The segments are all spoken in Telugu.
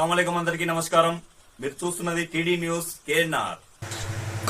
అస్సలాముఅలైకుం అందరికీ నమస్కారం. మీరు చూస్తున్నది టీడీ న్యూస్ కేఎన్ఆర్.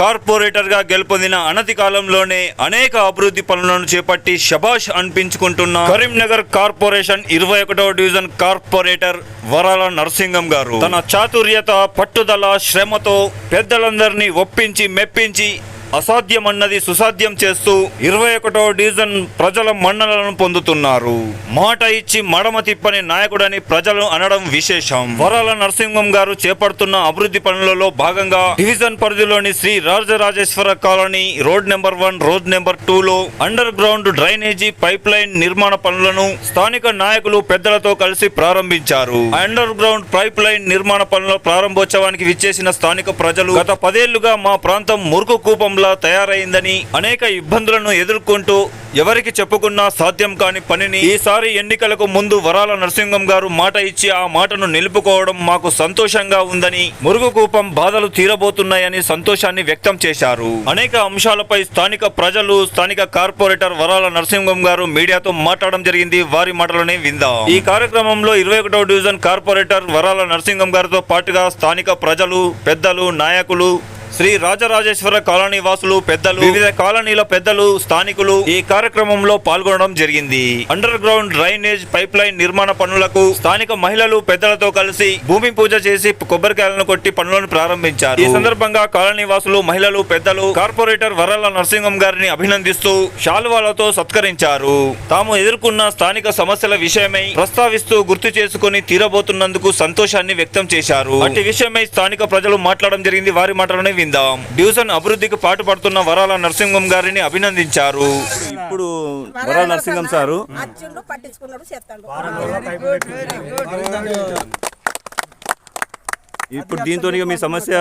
కార్పొరేటర్గా గెలుపొందిన అనతి కాలంలోనే అనేక అభివృద్ధి పనులను చేపట్టి శబాష్ అనిపించుకుంటున్న కరీంనగర్ కార్పొరేషన్ 21వ డివిజన్ కార్పొరేటర్ వరాల నరసింగం గారు తన చాతుర్యత, పట్టుదల, శ్రమతో పెద్దలందరినీ ఒప్పించి మెప్పించి అసాధ్యమన్నది సుసాధ్యం చేస్తూ 21వ డివిజన్ ప్రజల మన్ననలను పొందుతున్నారు. మాట ఇచ్చి మడమ తిప్పని నాయకుడని ప్రజలు అనడం విశేషం. వరాల నరసింహం గారు చేపడుతున్న అభివృద్ధి పనులలో భాగంగా డివిజన్ పరిధిలోని Shri Rajarajeshwara colony road number 1, road number 2లో underground drainage pipeline నిర్మాణ పనులను స్థానిక నాయకులు పెద్దలతో కలిసి ప్రారంభించారు. అండర్ గ్రౌండ్ పైప్ లైన్ నిర్మాణ పనుల ప్రారంభోత్సవానికి విచ్చేసిన స్థానిక ప్రజలు గత 10 ఏళ్లుగా మా ప్రాంతం మురుకు కూపం తయారైందని, అనేక ఇబ్బందులను ఎదుర్కొంటూ ఎవరికి చెప్పుకున్నా సాధ్యం కాని పనిని ఈసారి ఎన్నికలకు ముందు వరాల నరసింహం గారు మాట ఇచ్చి ఆ మాటను నిలుపుకోవడం మాకు సంతోషంగా ఉందని, మురుగుకూపం బాధలు తీరబోతున్నాయని సంతోషాన్ని వ్యక్తం చేశారు. అనేక అంశాలపై స్థానిక ప్రజలు, స్థానిక కార్పొరేటర్ వరాల నరసింహం గారు మీడియాతో మాట్లాడడం జరిగింది. వారి మాటలోనే విందాం. ఈ కార్యక్రమంలో 21వ డివిజన్ కార్పొరేటర్ వరాల నరసింహం గారితో పాటుగా స్థానిక ప్రజలు, పెద్దలు, నాయకులు, శ్రీ రాజరాజేశ్వర కాలనీ వాసులు, పెద్దలు, వివిధ కాలనీల పెద్దలు, స్థానికులు ఈ కార్యక్రమంలో పాల్గొనడం జరిగింది. Under ground drainage pipe line నిర్మాణ పనులకు స్థానిక మహిళలు పెద్దలతో కలిసి భూమి పూజ చేసి కొబ్బరికాయలను కొట్టి పనులను ప్రారంభించారు. ఈ సందర్భంగా కాలనీ వాసులు, మహిళలు, పెద్దలు కార్పొరేటర్ వరాల నరసింహం గారిని అభినందిస్తూ శాలువాలతో సత్కరించారు. తాము ఎదుర్కొన్న స్థానిక సమస్యల విషయమై ప్రస్తావిస్తూ గుర్తు చేసుకుని తీరబోతున్నందుకు సంతోషాన్ని వ్యక్తం చేశారు. అట్టి విషయమై స్థానిక ప్రజలు మాట్లాడడం జరిగింది. వారి మాటలోనే డివిజన్ అభివృద్ధికి పాటుపడుతున్న వరాల నరసింహం గారిని అభినందించారు. ఇప్పుడు వరాల నరసింహం సారు ఇప్పుడు దీంతో మీ సమస్య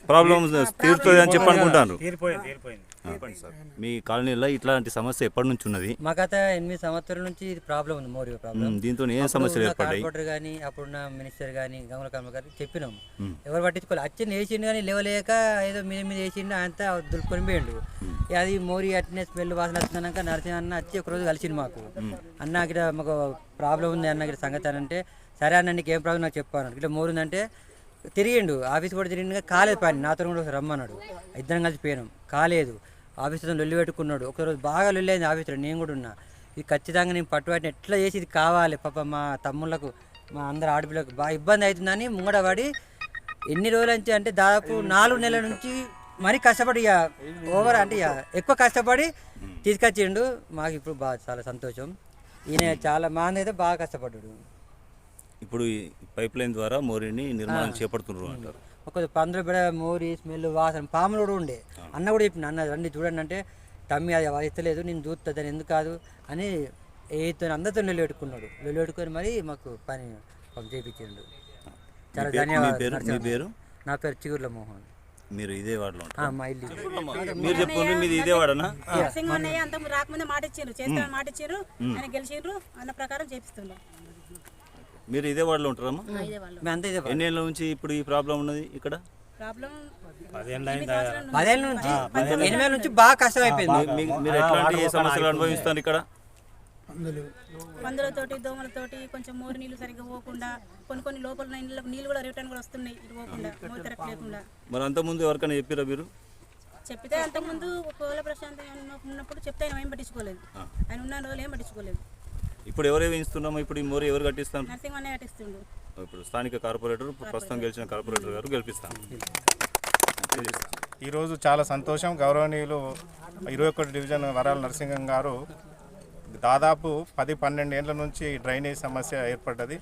ప్రాబ్లం తీరుతుంది అని చెప్పి అనుకుంటాను. మీ కాలనీలో ఇట్లాంటి సమస్య ఎప్పటి నుంచి ఉన్నది? మా గత 8 సంవత్సరాల నుంచి ఇది ప్రాబ్లం ఉంది. Mori problem. దీంతో ఏం సమస్యలు ఏర్పడ్డాయి? కార్పొరేటర్ కానీ, అప్పుడున్న మినిస్టర్ కానీ, గంగుల కమల గారికి చెప్పినాం. ఎవరు పట్టించుకోవాలి. అచ్చిన వేసిండు కానీ లేవలేక ఏదో మీద వేసిండు, అంతా దులుపుకొని పోయిండు. అది మోరీ అట్నే స్మెల్ వాసన వస్తున్నాక నరసింహ అన్న వచ్చి ఒకరోజు కలిసిండు మాకు. అన్న ఇక్కడ మాకు ప్రాబ్లం ఉంది అన్న ఇక్కడ సంగతి అని అంటే, సరే అన్న నీకు ఏం ప్రాబ్లం నాకు చెప్పాను. ఇట్లా మోరు ఉందంటే తిరిగిండు. ఆఫీస్ కూడా తిరిగిండు, కాలేదు పని. నాతో కూడా రమ్మన్నాడు. ఇద్దరం కలిసి పోయినాం, కాలేదు. ఆఫీసులో లొల్లి పెట్టుకున్నాడు. ఒకరోజు బాగా లొల్లి అయింది ఆఫీసులో. నేను కూడా ఉన్నా. ఇది ఖచ్చితంగా నేను పట్టుబట్టిన ఎట్లా చేసి ఇది కావాలి పాప మా తమ్ముళ్ళకు, మా అందరు ఆడపిల్లకు బాగా ఇబ్బంది అవుతుందని ముంగడబడి ఎన్ని రోజుల నుంచి అంటే దాదాపు 4 నెలల నుంచి మరీ కష్టపడి, ఇక ఓవర్ అంటే ఇక ఎక్కువ కష్టపడి తీసుకొచ్చిండు. మాకు ఇప్పుడు బాగా చాలా సంతోషం. ఈయన చాలా మా అయితే బాగా కష్టపడ్డాడు. ఇప్పుడు పైప్ లైన్ ద్వారా మోరీని నిర్మాణం చేపడుతున్నారు అంటారు. ఒక పందులు పెడ మోరీ స్మెల్ వాసన పాములు కూడా ఉండే. అన్న కూడా చెప్పిన, అన్న రండి చూడండి అంటే తమ్మి అది ఎత్తలేదు, నేను చూస్తాను ఎందుకు కాదు అని ఏతో అందరితో లొల్లి పెట్టుకున్నాడు. లొల్లి పెట్టుకొని మరి మాకు పని చేయించిండు. చాలా ధన్యవాదాలు. నా పేరు చిగుర్ల మోహన్. మీరు ఇదే వాడలో మా ఇల్లు. మీరు చెప్పండి, మీది ఇదే వాడనా? రాకముందే మాట ఇచ్చారు, చేస్తామని మాట ఇచ్చారు, ఆయన గెలిచిండ్రు అన్న ప్రకారం చేపిస్తున్నారు. మీరు ఇదే వాడలో ఉంటారమ్మా? ఎన్ని ఏళ్ళ నుంచి ఇప్పుడు ఈ ప్రాబ్లం ఉన్నది ఇక్కడ? 10 ఏళ్ళ నుంచి 8 నుంచి బాగా కష్టం అయిపోయింది. మీరు ఎట్లాంటి సమస్యలు అనుభవిస్తారు ఇక్కడ? పందులతోటి, దోమలతోటి, కొంచెం మోరి నీళ్లు సరిగ్గా పోకుండా, కొన్ని లోపల నీళ్ళు కూడా రిటర్న్ కూడా వస్తున్నాయి ఇటు పోకుండా, మోరి కరెక్ట్ లేకుండా. మరి అంతకుముందు ఎవరికైనా చెప్పారా మీరు? చెప్తే అంతకుముందు ఒకవేళ ప్రశాంత్ ఉన్నప్పుడు చెప్తే ఆయన ఏం పట్టించుకోలేదు. ఆయన ఉన్న రోజులు ఏం పట్టించుకోలేదు. ఇప్పుడు ఎవరు వేయిస్తున్నామో? ఇప్పుడు ఈ మోరీ ఎవరు కట్టిస్తాను? నరసింహనే కట్టిస్తుండ్రు. ఇప్పుడు స్థానిక కార్పొరేటర్, ప్రస్తుతం గెలిచిన కార్పొరేటర్ గారు గెలిపిస్తాను. ఈరోజు చాలా సంతోషం. గౌరవనీయులు 21వ డివిజన్ వరాల నరసింహం గారు దాదాపు 10-12 ఏళ్ళ నుంచి డ్రైనేజ్ సమస్య ఏర్పడ్డది.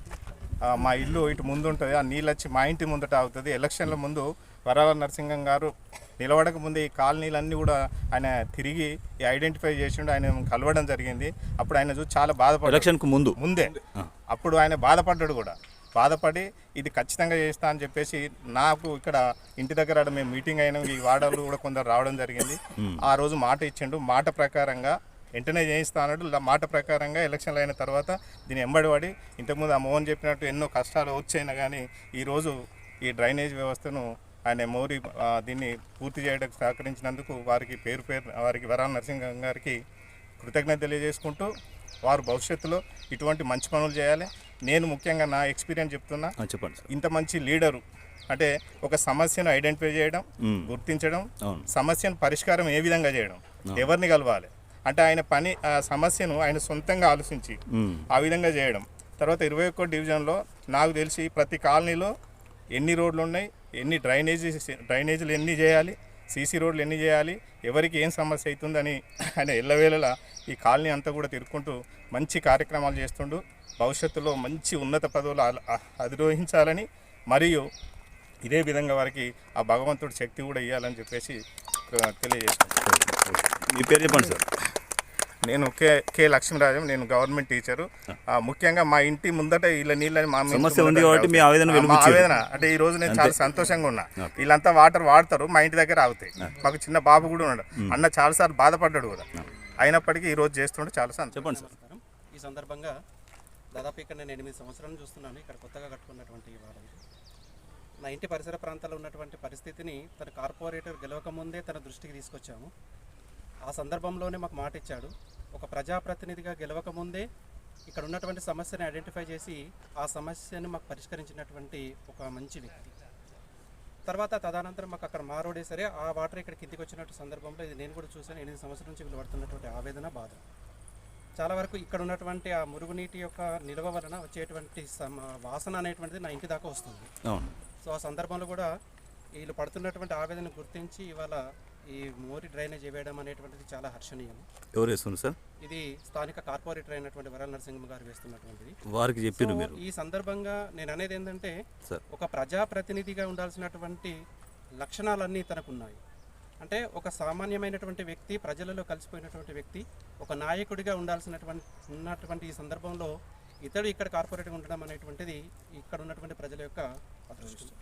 మా ఇల్లు ఇటు ముందు ఉంటుంది, ఆ నీళ్ళు వచ్చి మా ఇంటి ముందట అవుతుంది. ఎలక్షన్ల ముందు వరాల నరసింహం గారు నిలబడక ముందే ఈ కాలనీలన్నీ కూడా ఆయన తిరిగి ఐడెంటిఫై చేసిండు. ఆయన కలవడం జరిగింది. అప్పుడు ఆయన చూసి చాలా బాధపడ్డాడు. ఎలక్షన్కు ముందే అప్పుడు ఆయన బాధపడ్డాడు కూడా. బాధపడి ఇది ఖచ్చితంగా చేస్తా అని చెప్పేసి నాకు ఇక్కడ ఇంటి దగ్గర మేము మీటింగ్ అయినాం. ఈ వార్డులు కూడా కొందరు రావడం జరిగింది. ఆ రోజు మాట ఇచ్చిండు. మాట ప్రకారంగా వెంటనే చేయిస్తా అన్నాడు. మాట ప్రకారంగా ఎలక్షన్లు అయిన తర్వాత దీన్ని ఎంబడిపడి, ఇంతకుముందు ఆ మోహన్ చెప్పినట్టు ఎన్నో కష్టాలు వచ్చైనా కానీ ఈరోజు ఈ డ్రైనేజ్ వ్యవస్థను ఆయన మోరీ దీన్ని పూర్తి చేయడానికి సహకరించినందుకు వారికి వారికి వరాల నరసింహం గారికి కృతజ్ఞత తెలియజేసుకుంటూ వారు భవిష్యత్తులో ఇటువంటి మంచి పనులు చేయాలి. నేను ముఖ్యంగా నా ఎక్స్పీరియన్స్ చెప్తున్నా. చెప్పండి సార్. ఇంత మంచి లీడరు అంటే ఒక సమస్యను ఐడెంటిఫై చేయడం, గుర్తించడం, సమస్యను పరిష్కారం ఏ విధంగా చేయడం, ఎవరిని కలవాలి అంటే ఆయన పని ఆ సమస్యను ఆయన సొంతంగా ఆలోచించి ఆ విధంగా చేయడం. తర్వాత 21 డివిజన్లో నాకు తెలిసి ప్రతి కాలనీలో ఎన్ని రోడ్లు ఉన్నాయి, ఎన్ని డ్రైనేజీలు ఎన్ని చేయాలి, సీసీ రోడ్లు ఎన్ని చేయాలి, ఎవరికి ఏం సమస్య అవుతుందని ఆయన ఎల్లవేళలా ఈ కాలనీ అంతా కూడా తిరుక్కుంటూ మంచి కార్యక్రమాలు చేస్తుండు. భవిష్యత్తులో మంచి ఉన్నత పదవులు అధిరోహించాలని మరియు ఇదే విధంగా వారికి ఆ భగవంతుడి శక్తి కూడా ఇవ్వాలని చెప్పేసి తెలియజేస్తున్నాను. మీ పేరు చెప్పండి సార్. నేను కే లక్ష్మీరాజం. నేను గవర్నమెంట్ టీచరు. ముఖ్యంగా మా ఇంటి ముందట వీళ్ళ నీళ్ళని మా సమస్య ఉంది కాబట్టి మీ ఆవేదన ఆవేదన అంటే ఈ రోజు నేను చాలా సంతోషంగా ఉన్నా. వీళ్ళంతా వాటర్ వాడతారు, మా ఇంటి దగ్గర ఆగుతాయి. మాకు చిన్న బాబు కూడా ఉన్నాడు, అన్న చాలాసార్లు బాధపడ్డాడు కూడా, అయినప్పటికీ ఈ రోజు చేస్తుంటే చాలా సంతోషం. చెప్పండి సార్. ఈ సందర్భంగా దాదాపు ఇక్కడ నేను 8 సంవత్సరాలు చూస్తున్నాను. ఇక్కడ కొత్తగా కట్టుకున్నటువంటి వాడలు నా ఇంటి పరిసర ప్రాంతాల్లో ఉన్నటువంటి పరిస్థితిని తన కార్పొరేటర్ గెలవక ముందే తన దృష్టికి తీసుకొచ్చాము. ఆ సందర్భంలోనే మాకు మాట ఇచ్చాడు. ఒక ప్రజాప్రతినిధిగా గెలవక ముందే ఇక్కడ ఉన్నటువంటి సమస్యని ఐడెంటిఫై చేసి ఆ సమస్యను మాకు పరిష్కరించినటువంటి ఒక మంచి వ్యక్తి. తర్వాత తదనంతరం మాకు అక్కడ మారోడే సరే ఆ వాటర్ ఇక్కడ కిందికి వచ్చినట్టు సందర్భంలో ఇది నేను కూడా చూశాను. 8 సంవత్సరాల నుంచి వీళ్ళు పడుతున్నటువంటి ఆవేదన, బాధ చాలా వరకు ఇక్కడ ఉన్నటువంటి ఆ మురుగునీటి యొక్క నిల్వ వలన వచ్చేటువంటి వాసన అనేటువంటిది నా ఇంటి దాకా వస్తుంది. సో ఆ సందర్భంలో కూడా వీళ్ళు పడుతున్నటువంటి ఆవేదన గుర్తించి ఇవాళ ఈ మోరి డ్రైనేజ్ వేయడం అనేటువంటిది చాలా హర్షణీయం. ఎవరు వేస్తున్నారు సార్? ఇది స్థానిక కార్పొరేటర్ అయినటువంటి వరాల నరసింహ గారు వేస్తున్నటువంటిది. వారికి చెప్పారు మీరు. ఈ సందర్భంగా నేను అనేది ఏంటంటే ఒక ప్రజాప్రతినిధిగా ఉండాల్సినటువంటి లక్షణాలన్నీ తనకున్నాయి. అంటే ఒక సామాన్యమైనటువంటి వ్యక్తి, ప్రజలలో కలిసిపోయినటువంటి వ్యక్తి, ఒక నాయకుడిగా ఉన్నటువంటి ఈ సందర్భంలో ఇతడు ఇక్కడ కార్పొరేట్గా ఉండడం అనేటువంటిది ఇక్కడ ఉన్నటువంటి ప్రజల యొక్క అదృష్టం.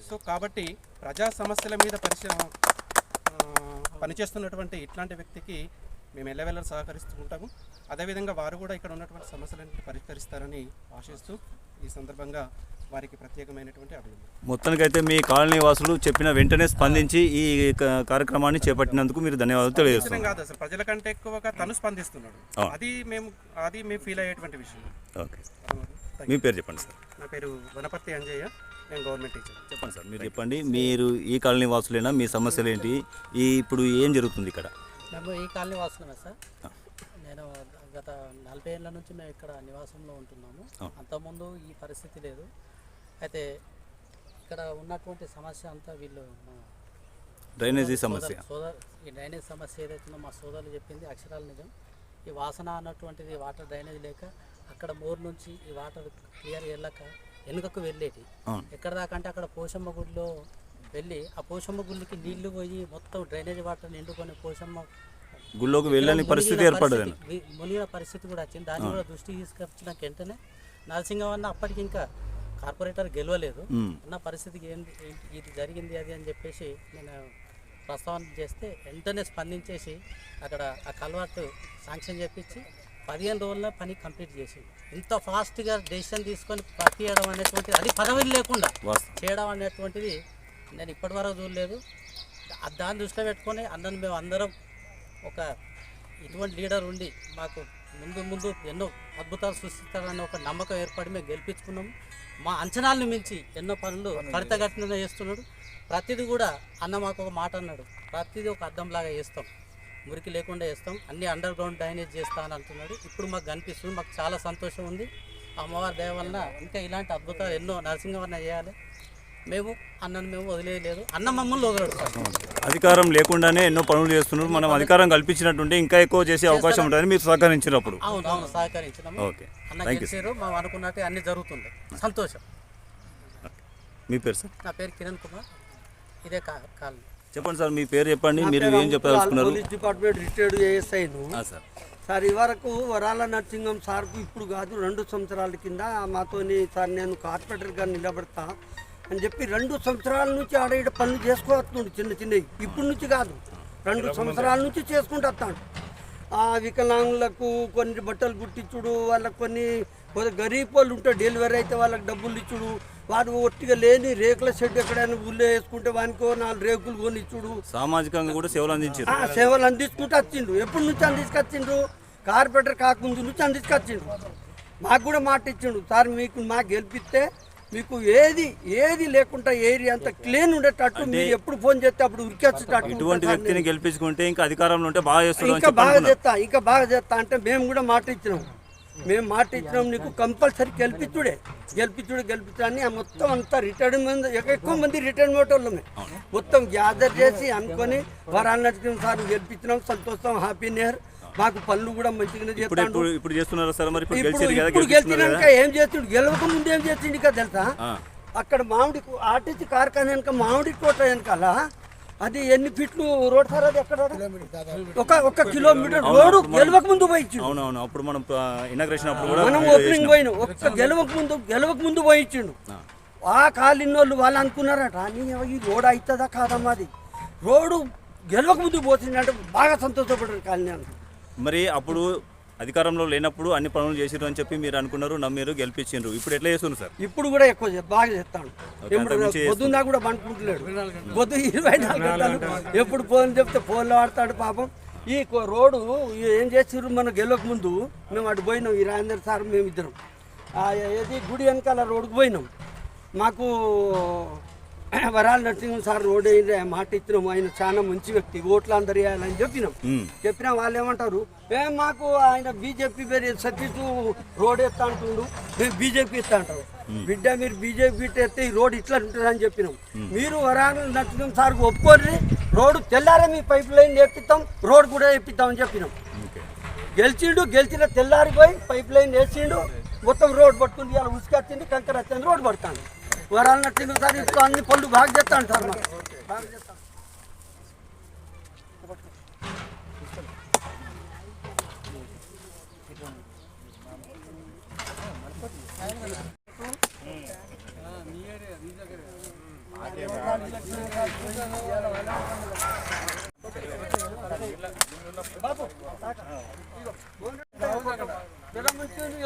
సో కాబట్టి ప్రజా సమస్యల మీద పనిచేస్తున్నటువంటి ఇట్లాంటి వ్యక్తికి మేము ఎల్లవెల్లలు సహకరిస్తూ ఉంటాము. అదేవిధంగా వారు కూడా ఇక్కడ ఉన్నటువంటి సమస్యలన్నీ పరిష్కరిస్తారని ఆశిస్తూ ఈ సందర్భంగా వారికి ప్రత్యేకమైనటువంటి అభినందన. మొత్తానికైతే మీ కాలనీ వాసులు చెప్పిన వెంటనే స్పందించి ఈ కార్యక్రమాన్ని చేపట్టినందుకు మీరు ధన్యవాదాలు తెలియజేస్తున్నాం. కాదు అసలు ప్రజల కంటే ఎక్కువగా తను స్పందిస్తున్నాడు. అది మేము ఫీల్ అయ్యేటువంటి విషయం. ఓకే, మీ పేరు చెప్పండి సార్. నా పేరు వనపర్తి అంజయ్య, నేను గవర్నమెంట్ టీచర్. చెప్పండి సార్, మీరు చెప్పండి. మీరు ఈ కాలనీ వాసులేనా? మీ సమస్యలు ఏంటి? ఇప్పుడు ఏం జరుగుతుంది ఇక్కడ? మేము ఈ కాలనీ వాసులమే సార్. నేను గత 40 ఏళ్ళ నుంచి మేము ఇక్కడ నివాసంలో ఉంటున్నాము. అంతకుముందు ఈ పరిస్థితి లేదు. అయితే ఇక్కడ ఉన్నటువంటి సమస్య అంతా వీళ్ళు డ్రైనేజీ సమస్య, ఈ డ్రైనేజ్ సమస్య ఏదైతుందో మా సోదరులు చెప్పింది అక్షరాలు నిజం. ఈ వాసన అన్నటువంటిది వాటర్ డ్రైనేజ్ లేక అక్కడ మోర్ నుంచి ఈ వాటర్ క్లియర్ వెళ్ళక వెనుకకు వెళ్ళేటి. ఎక్కడ దాకా అంటే అక్కడ పోషమ్మ గుడిలో వెళ్ళి ఆ పోషమ్మ గుడికి నీళ్లు పోయి మొత్తం డ్రైనేజ్ వాటర్ నిండుకొని పోషమ్మ గుళ్ళోకి వెళ్ళని పరిస్థితి ఏర్పడదు. మునిగిన పరిస్థితి కూడా వచ్చింది. దాన్ని కూడా దృష్టికి తీసుకొచ్చిన వెంటనే నరసింహన్న అప్పటికి ఇంకా కార్పొరేటర్ గెలవలేదు అన్న పరిస్థితికి ఇది జరిగింది అది అని చెప్పేసి నేను ప్రస్తావన చేస్తే వెంటనే స్పందించేసి అక్కడ ఆ కల్వర్టు శాంక్షన్ చేపించి 15 రోజుల్లో పని కంప్లీట్ చేసింది. ఇంత ఫాస్ట్గా డెసిషన్ తీసుకొని ప్రతియడం అనేటువంటిది, అది పదవులు లేకుండా చేయడం అనేటువంటిది నేను ఇప్పటివరకు చూడలేదు. దాన్ని దృష్టిలో పెట్టుకొని అన్నను మేము అందరం ఒక ఇటువంటి లీడర్ ఉండి మాకు ముందు ఎన్నో అద్భుతాలు సృష్టిస్తారని ఒక నమ్మకం ఏర్పడి మేము గెలిపించుకున్నాము. మా అంచనాలను మించి ఎన్నో పనులు త్వరితగతిన చేస్తున్నాడు. ప్రతిదీ కూడా అన్న మాకు ఒక మాట అన్నాడు, ప్రతిదీ ఒక అద్దంలాగా చేస్తాం, మురికి లేకుండా చేస్తాం, అన్ని అండర్ గ్రౌండ్ డ్రైనేజ్ చేస్తా అని అంటున్నాడు. ఇప్పుడు మాకు కనిపిస్తుంది, మాకు చాలా సంతోషం ఉంది. అమ్మవారి దయ వలన ఇంకా ఇలాంటి అద్భుతాలు ఎన్నో నరసింహవరణ చేయాలి. మేము అన్నను మేము వదిలేదు, అన్న మమ్మల్ని వదలడు. అధికారం లేకుండానే ఎన్నో పనులు చేస్తున్నారు. మనం అధికారం కల్పించినట్టుంటే ఇంకా ఎక్కువ చేసే అవకాశం ఉంటుంది. మీరు సహకరించినప్పుడు అవును సహకరించినాము. ఓకే, అన్న గెలిచారు, మేము అనుకున్నట్టు అన్ని జరుగుతుంది. సంతోషం. మీ పేరు సార్? నా పేరు కిరణ్ కుమార్, ఇదే కాలనీ. చెప్పండి సార్, మీ పేరు చెప్పండి. మీరు ఏం చెప్పదలుచుకున్నారు? పోలీస్ డిపార్ట్మెంట్ రిటైర్డ్ ఏఎస్ఐను సార్. ఈ వరకు వరాల నరసింహం సార్కు ఇప్పుడు కాదు 2 సంవత్సరాల కింద మాతోని సార్ నేను కార్పొరేటర్గా నిలబడతా అని చెప్పి 2 సంవత్సరాల నుంచి ఆడ ఈడ పనులు చేసుకోవస్తున్నాడు చిన్నవి. ఇప్పటి నుంచి కాదు, 2 సంవత్సరాల నుంచి చేసుకుంటూ వస్తాడు. వికలాంగులకు కొన్ని బట్టలు కుట్టించుడు, వాళ్ళకు కొన్ని గరీబ్ వాళ్ళు ఉంటారు డెలివరీ అయితే వాళ్ళకి డబ్బులు ఇచ్చుడు, వాడు ఒట్టిగా లేని రేకుల షెడ్ ఎక్కడైనా ఊళ్ళో వేసుకుంటే వానికో 4 రేకులు కొనిచ్చుడు. సామాజికంగా కూడా సేవలు అందించారు. సేవలు అందించుకుంటూ వచ్చిండు. ఎప్పటి నుంచి అందించుకొచ్చిండ్రు? కార్పొరేటర్ కాకముందు నుంచి అందించుకొచ్చిండు. మాకు కూడా మాట ఇచ్చిండు, సార్ మీకు మాకు గెలిపిస్తే మీకు ఏది లేకుండా ఏరియా అంతా క్లీన్ ఉండేటట్టు మీరు ఎప్పుడు ఫోన్ చేస్తే అప్పుడు ఉరికేసేటట్టు ఇటువంటి వ్యక్తిని గెలిపించుకుంటే ఇంకా అధికారంలో ఉంటే బాగా ఇంకా బాగా చేస్తా అంటే మేము కూడా మాట ఇచ్చినాం. నీకు కంపల్సరీ గెలిపించని మొత్తం అంతా రిటైర్మెంట్ ఎక్కువ మంది రిటైర్మెంట్ వాళ్ళమే మొత్తం గ్యాదర్ చేసి అనుకొని వరాలనరసింహ సార్ గెలిపించినాం. సంతోషం, హ్యాపీ న్యూ ఇయర్. మాకు పనులు కూడా మంచిగానే చేస్తాడు. ఇప్పుడు చేస్తున్నారు సార్. మరి ఇప్పుడు గెలిచినాక ఏం చేస్తుండు, గెలవక ముందు ఏం చేస్తుండు కదా తెలుసా? అక్కడ మామిడి ఆర్టీసీ కార్ఖానా వెనక మామిడి తోట వెనకాల అది ఎన్ని ఫీట్లు రోడ్ సార్? అది ఎక్కడ ఒక కిలోమీటర్ రోడ్డు గెలవక ముందు పోయించిండు. అవునవును, అప్పుడు మనం ఇనాగ్రేషన్ అప్పుడు కూడా మనం ఓపెనింగ్ పోయినాం. ఒక్క గెలవక ముందు పోయించిండు. ఆ కాలినోళ్ళు వాళ్ళు అనుకున్నారట ఈ రోడ్ అవుతుందా కాదమ్మా, అది రోడ్డు గెలవక ముందు పోతుందంటే బాగా సంతోషపడ్డారు కాలనీ. మరి అప్పుడు అధికారంలో లేనప్పుడు అన్ని పనులు చేసిరు అని చెప్పి మీరు అనుకున్నారు, నమ్మిరు, గెలిపించారు. ఇప్పుడు ఎట్లా చేస్తున్నారు సార్? ఇప్పుడు కూడా ఎక్కువ బాగా చేస్తాడు. పొద్దున్నా కూడా పండుకుంటలేడు. పొద్దు 24 గంటలు ఎప్పుడు ఫోన్ చెప్తే ఫోన్లో ఆడతాడు పాపం. ఈ రోడ్డు ఏం చేసిర్రు, మన గెలవక ముందు మేము అటు పోయినాం. ఈ రాజేంద్ర సార్ మేము ఇద్దరం ఏది గుడి వెనకాల రోడ్డుకు పోయినాం. మాకు వరాల నరసింహ సార్ రోడ్ మాట ఇచ్చినాము. ఆయన చాలా మంచి వ్యక్తి, ఓట్లు అందరు వేయాలని చెప్పినా వాళ్ళు ఏమంటారు, మాకు ఆయన బీజేపీ పేరు సతీష్ రోడ్ ఎత్తా అంటుండు, మేము బీజేపీ ఎత్తా అంటారు. బిడ్డ మీరు బీజేపీ ఎత్తే ఈ రోడ్ ఇట్లా ఉంటుందని చెప్పినాం. మీరు వరాల నరసింహ సార్కు ఒప్పుకోర్రి, రోడ్డు తెల్లారే మీ పైప్ లైన్ వేపిస్తాం, రోడ్ కూడా వేపిస్తామని చెప్పినాం. గెలిచిన తెల్లారిపోయి పైప్ లైన్ వేసిండు, మొత్తం రోడ్ పట్టుకుంది. ఇలా ఉసుకొచ్చింది, కంకర వచ్చింది, రోడ్ పడుతుంది. వరాల నరసింహ సార్ ఇప్పుడు అన్ని పనులు బాగా చేస్తాను సార్. బాగా చేస్తాను.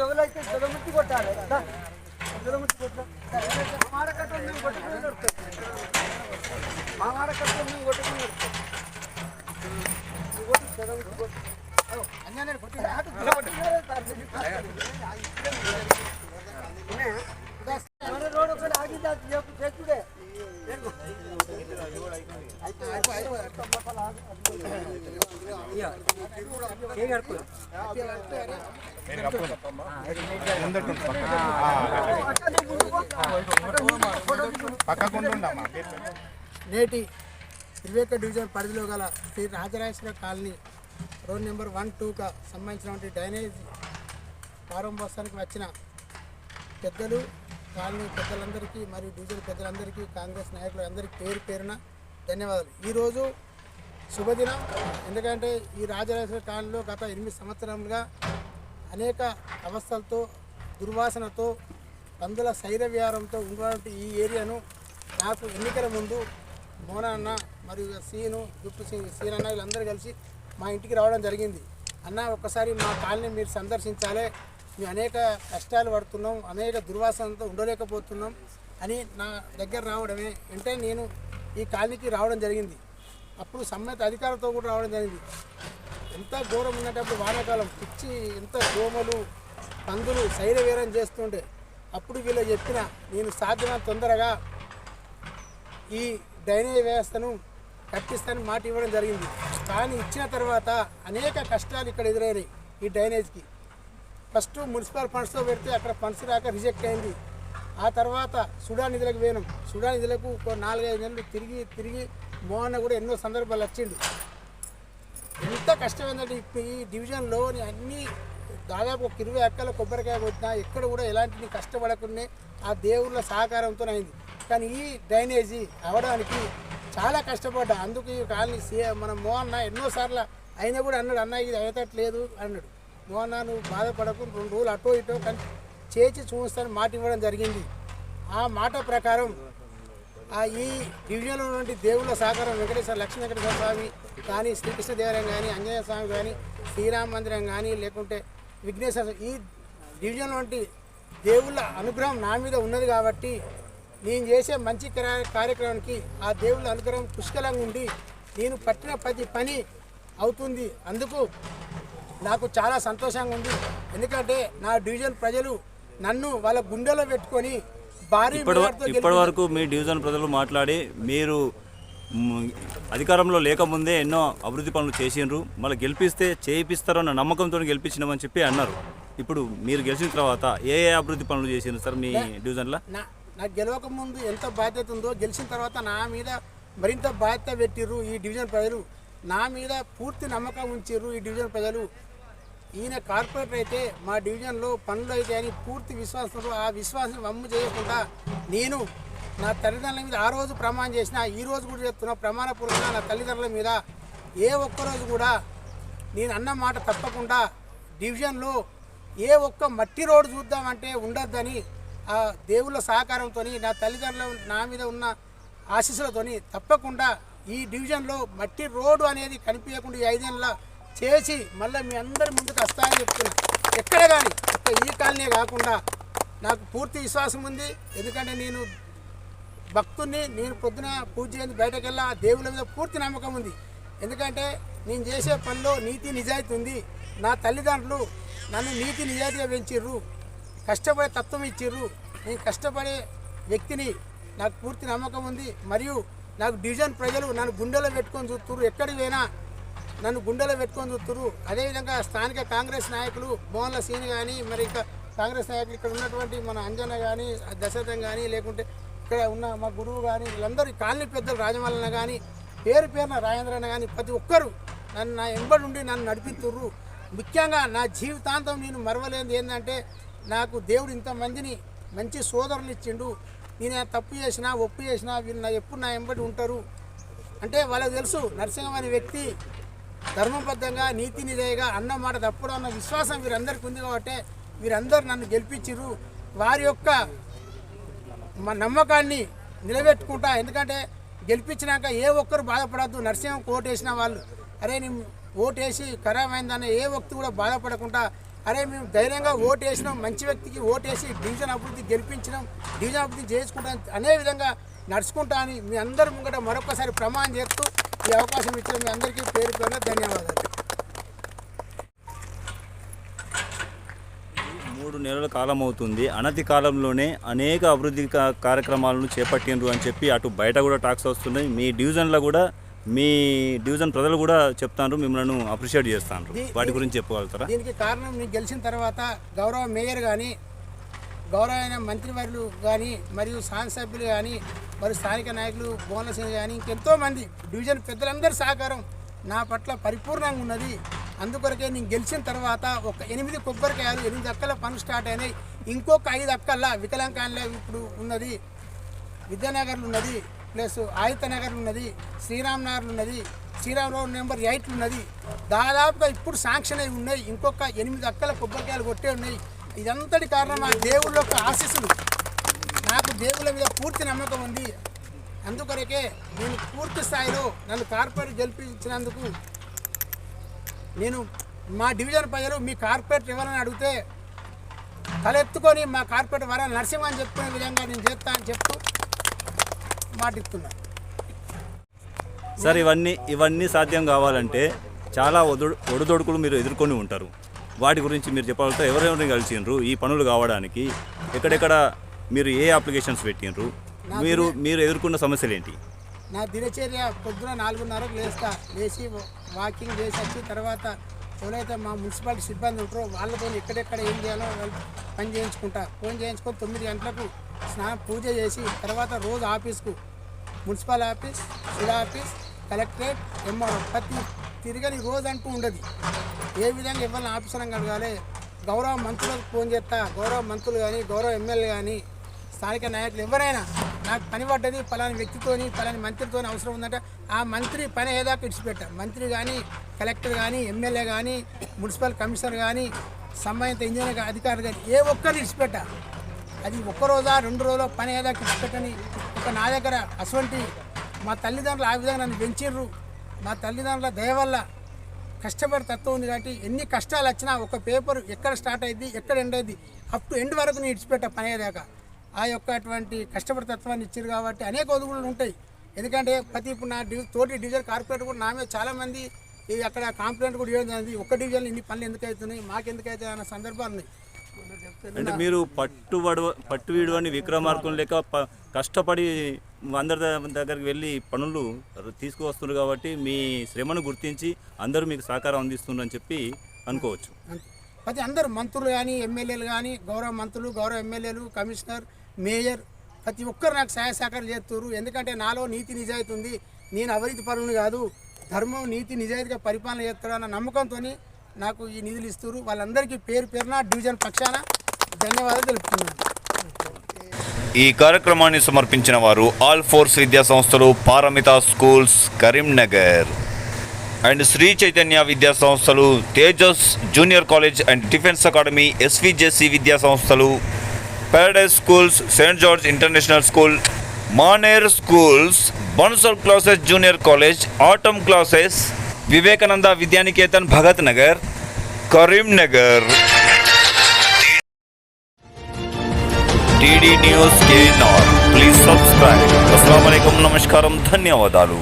ఎవరైతే జగముట్టి కొట్టాలి, జగముట్టి కొట్టాలి. నేటి 21 డివిజన్ పరిధిలో గల Shri Rajarajeshwara colony road number 1-2కు సంబంధించినటువంటి డ్రైనేజ్ ప్రారంభోత్సవానికి వచ్చిన పెద్దలు, కాలనీ పెద్దలందరికీ మరియు డివిజన్ పెద్దలందరికీ, కాంగ్రెస్ నాయకులందరికీ పేరు పేరున ధన్యవాదాలు. ఈరోజు శుభదినం. ఎందుకంటే ఈ రాజరాజేశ్వర కాలనీలో గత 8 సంవత్సరాలుగా అనేక అవస్థలతో, దుర్వాసనతో, పందుల శైరవ్యారంతో ఉన్నటువంటి ఈ ఏరియాను నాకు ఎన్నికల ముందు మోనన్న మరియు సీను, గుప్పు సీనన్న వీళ్ళందరూ కలిసి మా ఇంటికి రావడం జరిగింది. అన్న ఒక్కసారి మా కాలనీ మీరు సందర్శించాలి, మేము అనేక కష్టాలు పడుతున్నాం, అనేక దుర్వాసనతో ఉండలేకపోతున్నాం అని నా దగ్గర రావడమే అంటే నేను ఈ కాలనీకి రావడం జరిగింది. అప్పుడు సంబంధిత అధికారులతో కూడా రావడం జరిగింది. ఎంత ఘోరం ఉన్నప్పుడు వానాకాలం పిచ్చి ఎంత దోమలు, పందులు శైరవేరం చేస్తుంటే అప్పుడు వీళ్ళు చెప్పిన నేను సాధ్యమైన తొందరగా ఈ డ్రైనేజ్ వ్యవస్థను కట్టిస్తానని మాట ఇవ్వడం జరిగింది. కానీ ఇచ్చిన తర్వాత అనేక కష్టాలు ఇక్కడ ఎదురైనాయి ఈ డ్రైనేజ్కి. ఫస్ట్ మున్సిపల్ ఫండ్స్తో పెడితే అక్కడ ఫండ్స్ రాక రిజెక్ట్ అయింది. ఆ తర్వాత సుడా నిధులకు పోయినాం. సుడా నిధులకు 4-5 నెలలు తిరిగి మోహన్ కూడా ఎన్నో సందర్భాలు వచ్చిండు. ఎంత కష్టమైందంటే ఇప్పుడు ఈ డివిజన్లోని అన్ని దాదాపు 20 ఎక్కల కొబ్బరికాయ కొట్టినా ఎక్కడ కూడా ఎలాంటి కష్టపడకుండా ఆ దేవుళ్ళ సహకారంతో అయింది. కానీ ఈ డ్రైనేజీ అవడానికి చాలా కష్టపడ్డా. అందుకు ఈ కాలనీ మన మోహన్న ఎన్నోసార్లు అయినా కూడా అన్నాడు, అన్న ఇది అయ్యేటట్లేదు అన్నాడు. మోహన్న నువ్వు బాధపడకు, 2 రోజులు అటో ఇటో కానీ చేసి చూస్తాను మాట ఇవ్వడం జరిగింది. ఆ మాట ప్రకారం ఈ డివిజన్లో నుండి దేవుళ్ళ సహకారం లక్ష్మీ వెంకటేశ్వర స్వామి కానీ, శ్రీకృష్ణదేవరాయం కానీ, ఆంజనేయ స్వామి కానీ, శ్రీరామ మందిరం కానీ, లేకుంటే విఘ్నేశ్వర, ఈ డివిజన్ వంటి దేవుళ్ళ అనుగ్రహం నా మీద ఉన్నది కాబట్టి నేను చేసే మంచి కార్యక్రమానికి ఆ దేవుళ్ళ అనుగ్రహం పుష్కలంగా ఉండి నేను పట్టిన ప్రతి పని అవుతుంది. అందుకు నాకు చాలా సంతోషంగా ఉంది. ఎందుకంటే నా డివిజన్ ప్రజలు నన్ను వాళ్ళ గుండెలో పెట్టుకొని భారీ మెజార్టీతో ఇప్పటి వరకు మీ డివిజన్ ప్రజలు మాట్లాడి మీరు అధికారంలో లేకముందే ఎన్నో అభివృద్ధి పనులు చేసిండ్రు, మళ్ళీ గెలిపిస్తే చేయిస్తారో అన్న నమ్మకంతో గెలిపించినామని చెప్పి అన్నారు. ఇప్పుడు మీరు గెలిచిన తర్వాత ఏ అభివృద్ధి పనులు చేసిండ్రు సార్ మీ డివిజన్లో? నాకు గెలవక ముందు ఎంత బాధ్యత ఉందో గెలిచిన తర్వాత నా మీద మరింత బాధ్యత పెట్టిర్రు ఈ డివిజన్ ప్రజలు. నా మీద పూర్తి నమ్మకం ఉంచిర్రు ఈ డివిజన్ ప్రజలు. ఈయన కార్పొరేటర్ అయితే మా డివిజన్లో పనులు అయితే అని పూర్తి విశ్వాసంలో ఆ విశ్వాసం వమ్ము చేయకుండా నేను నా తల్లిదండ్రుల మీద ఆ రోజు ప్రమాణం చేసిన, ఈ రోజు కూడా చెప్తున్నా ప్రమాణపూర్వకంగా నా తల్లిదండ్రుల మీద ఏ ఒక్కరోజు కూడా నేను అన్న మాట తప్పకుండా డివిజన్లో ఏ ఒక్క మట్టి రోడ్డు చూద్దామంటే ఉండొద్దని ఆ దేవుళ్ళ సహకారంతో నా తల్లిదండ్రులు నా మీద ఉన్న ఆశీస్సులతో తప్పకుండా ఈ డివిజన్లో మట్టి రోడ్డు అనేది కనిపించకుండా ఈ 5 ఏళ్ళ చేసి మళ్ళీ మీ అందరి ముందుకు వస్తాయని చెప్తున్నా. ఎక్కడ కానీ ఈ కాలనీ కాకుండా నాకు పూర్తి విశ్వాసం ఉంది. ఎందుకంటే నేను భక్తుడిని, నేను పొద్దున పూజ చేసి బయటకు వెళ్ళా దేవుళ్ళ మీద పూర్తి నమ్మకం ఉంది. ఎందుకంటే నేను చేసే పనిలో నీతి నిజాయితీ ఉంది. నా తల్లిదండ్రులు నన్ను నీతి నిజాయితీగా పెంచిర్రు, కష్టపడే తత్వం ఇచ్చిర్రు. నేను కష్టపడే వ్యక్తిని, నాకు పూర్తి నమ్మకం ఉంది. మరియు నాకు డివిజన్ ప్రజలు నన్ను గుండెలో పెట్టుకొని చూస్తున్నారు, ఎక్కడికి పోయినా నన్ను గుండెలో పెట్టుకొని చూస్తున్నారు. అదేవిధంగా స్థానిక కాంగ్రెస్ నాయకులు మోహన్ల సీని కానీ, మరి ఇంకా కాంగ్రెస్ నాయకులు ఇక్కడ ఉన్నటువంటి మన అంజన కానీ, దశరథం కానీ, లేకుంటే ఇక్కడ ఉన్న మా గురువు కానీ, వీళ్ళందరూ కాలనీ పెద్దలు రాజమల్లన కానీ, పేరున రాజేంద్రన్న కానీ, ప్రతి ఒక్కరు నన్ను నా ఎంబడి ఉండి నన్ను నడిపిస్తుర్రు. ముఖ్యంగా నా జీవితాంతం నేను మరవలేనిది ఏంటంటే నాకు దేవుడు ఇంతమందిని మంచి సోదరులు ఇచ్చిండు. నేను తప్పు చేసినా ఒప్పు చేసినా వీళ్ళు ఎప్పుడు నా ఎంబడి ఉంటారు అంటే వాళ్ళకి తెలుసు. నరసింహం అనే వ్యక్తి ధర్మబద్ధంగా నీతి నిజాయిగా అన్న మాట తప్పుడు అన్న విశ్వాసం వీరందరికీ ఉంది కాబట్టి వీరందరూ నన్ను గెలిపించిర్రు. వారి యొక్క మా నమ్మకాన్ని నిలబెట్టుకుంటా. ఎందుకంటే గెలిపించినాక ఏ ఒక్కరు బాధపడద్దు. నరసింహం ఓటేసిన వాళ్ళు అరే నేను ఓటేసి ఖరాబ్ అయిందన్న ఏ వ్యక్తి కూడా బాధపడకుండా అరే మేము ధైర్యంగా ఓటేసినాం, మంచి వ్యక్తికి ఓటేసి డివిజన్ అభివృద్ధి గెలిపించినాం, డివిజన్ అభివృద్ధి చేసుకుంటాం అనే విధంగా నడుచుకుంటా అని మీ అందరి ముంగట మరొకసారి ప్రమాణం చేస్తూ ఈ అవకాశం ఇచ్చిన మీ అందరికీ పేరు పేరున ధన్యవాదాలు. 3 నెలల కాలం అవుతుంది. అనతి కాలంలోనే అనేక అభివృద్ధి కార్యక్రమాలను చేపట్టిండ్రు అని చెప్పి అటు బయట కూడా టాక్స్ వస్తున్నాయి. మీ డివిజన్లో కూడా మీ డివిజన్ ప్రజలు కూడా చెప్తాను, మిమ్మల్ని అప్రిషియేట్ చేస్తాను. వాటి గురించి చెప్పగలుగుతారా? దీనికి కారణం నేను గెలిచిన తర్వాత గౌరవ మేయర్ కానీ, గౌరవమైన మంత్రివర్యులు కానీ, మరియు శాసనసభ్యులు కానీ, మరియు స్థానిక నాయకులు బోన్ల సింగ్ కానీ, ఇంకెంతోమంది డివిజన్ పెద్దలందరి సహకారం నా పట్ల పరిపూర్ణంగా ఉన్నది. అందుకొరకే నేను గెలిచిన తర్వాత ఒక 8 కొబ్బరికాయలు 8 అక్కల పనులు స్టార్ట్ అయినాయి. ఇంకొక 5 అక్కల్లా వికలాంకాల్లో ఇప్పుడు ఉన్నది, విద్యానగర్లు ఉన్నది, ప్లస్ ఆయుత నగర్లు ఉన్నది, శ్రీరామ్ నగర్లు ఉన్నది, శ్రీరామ్ రోడ్ నెంబర్ 8 ఉన్నది. దాదాపుగా ఇప్పుడు శాంక్షన్ అయి ఉన్నాయి. ఇంకొక 8 అక్కల కొబ్బరికాయలు కొట్టే ఉన్నాయి. ఇదంతటి కారణం నా దేవుళ్ళ యొక్క ఆశీస్సులు. నాకు దేవుళ్ళ మీద పూర్తి నమ్మకం ఉంది. అందుకొరకే నేను పూర్తి స్థాయిలో నన్ను కార్పొరేట్ గెలిపించినందుకు నేను మా డివిజన్ ప్రజలు మీ కార్పొరేటర్ ఎవరైనా అడిగితే తలెత్తుకొని మా కార్పొరేటర్ వరాలు నరసింహ అని చెప్పుకునే విధంగా నేను చేస్తా అని చెప్తూ మాటిస్తున్నా. సార్ ఇవన్నీ సాధ్యం కావాలంటే చాలా ఒడిదొడుకులు మీరు ఎదుర్కొని ఉంటారు. వాటి గురించి మీరు చెప్పాలంటే ఎవరెవరిని కలిసిండ్రు ఈ పనులు కావడానికి, ఎక్కడెక్కడ మీరు ఏ అప్లికేషన్స్ పెట్టిండ్రు, మీరు ఎదుర్కొన్న సమస్యలు ఏంటి? నా దినచర్య పొద్దున 4:30కు లేచి వాకింగ్ చేసి వచ్చి తర్వాత ఎవరైతే మా మున్సిపాలిటీ సిబ్బంది ఉంటారో వాళ్ళతో ఎక్కడెక్కడ ఏం చేయాలో వాళ్ళు పని చేయించుకుంటా. ఫోన్ చేయించుకొని 9 గంటలకు పూజ చేసి తర్వాత రోజు ఆఫీస్కు మున్సిపల్ ఆఫీస్, సిడా ఆఫీస్, కలెక్టరేట్, ఎంఆర్ఓ ప్రతి తిరగని రోజు అంటూ ఉండదు. ఏ విధంగా ఎవరిని ఆఫీసరం కలగాలి, గౌరవ మంత్రులకు ఫోన్ చేస్తా. గౌరవ మంత్రులు కానీ, గౌరవ ఎమ్మెల్యే కానీ, స్థానిక నాయకులు ఎవరైనా నాకు పని పడ్డది పలాని వ్యక్తితోని పలాని మంత్రితో అవసరం ఉందంటే ఆ మంత్రి పని ఏదాకా ఇడిచిపెట్టా. మంత్రి కానీ, కలెక్టర్ కానీ, ఎమ్మెల్యే కానీ, మున్సిపల్ కమిషనర్ కానీ, సంబంధిత ఇంజనీర్ అధికారులు కానీ ఏ ఒక్కరిని ఇడిచిపెట్టా. అది 1 రోజా 2 రోజులో పని ఏదాకా ఇడిచిపెట్టని ఒక నా దగ్గర అటువంటి మా తల్లిదండ్రులు ఆ విధంగా నన్ను పెంచిర్రు. మా తల్లిదండ్రుల దయ వల్ల కష్టపడి తత్వం ఉంది కాబట్టి ఎన్ని కష్టాలు వచ్చినా ఒక పేపర్ ఎక్కడ స్టార్ట్ అయింది ఎక్కడ ఎండ్ అయింది అప్ టు ఎండ్ వరకు నేను ఇడిచిపెట్టా పని అయ్యేదాకా. ఆ యొక్క అటువంటి కష్టపడి తత్వాన్ని ఇచ్చారు కాబట్టి అనేక ఒదుగులు ఉంటాయి. ఎందుకంటే ప్రతి ఇప్పుడు నా తోటి డివిజన్ కార్పొరేటర్ కూడా నా మీద చాలామంది ఈ అక్కడ కాంప్లైంట్ కూడా ఇవ్వడం జరిగింది. ఒక్క డివిజన్లో ఇన్ని పనులు ఎందుకు అవుతున్నాయి, మాకెందుకు అవుతాయి అన్న సందర్భాలు ఉన్నాయి. అంటే మీరు పట్టు వీడువని విక్రమార్కం లేక కష్టపడి అందరి దగ్గరికి వెళ్ళి పనులు తీసుకువస్తున్నారు కాబట్టి మీ శ్రమను గుర్తించి అందరూ మీకు సహకారం అందిస్తున్నారు అని చెప్పి అనుకోవచ్చు. ప్రతి అందరూ మంత్రులు కానీ ఎమ్మెల్యేలు కానీ గౌరవ మంత్రులు గౌరవ ఎమ్మెల్యేలు కమిషనర్ మేయర్ ప్రతి ఒక్కరు నాకు సహాయ సహకారం చేస్తున్నారు. ఎందుకంటే నాలో నీతి నిజాయితీ ఉంది, నేను అవినీతి పరుని కాదు, ధర్మం నీతి నిజాయితీగా పరిపాలన చేస్తారన్న నమ్మకంతో నాకు ఈ నిధులు ఇస్తున్నారు. వాళ్ళందరికీ పేరు పేరున డివిజన్ పక్షాన ధన్యవాదాలు తెలుపుతున్నాను. ఈ కార్యక్రమాన్ని సమర్పించిన వారు ఆల్ ఫోర్స్ విద్యా సంస్థలు, పారమిత స్కూల్స్ కరీంనగర్ అండ్ శ్రీ చైతన్య విద్యా సంస్థలు, Tejas junior college and defence academy, SVJC విద్యా సంస్థలు, Paradise schools, Saint George international school, Maner schools, Bansal classes junior college, Atom classes, Vivekananda Vidyaniketan Bhagat Nagar Karimnagar. TD news KNR, please subscribe. అస్సలాము అలైకుం, నమస్కారం, ధన్యవాదాలు.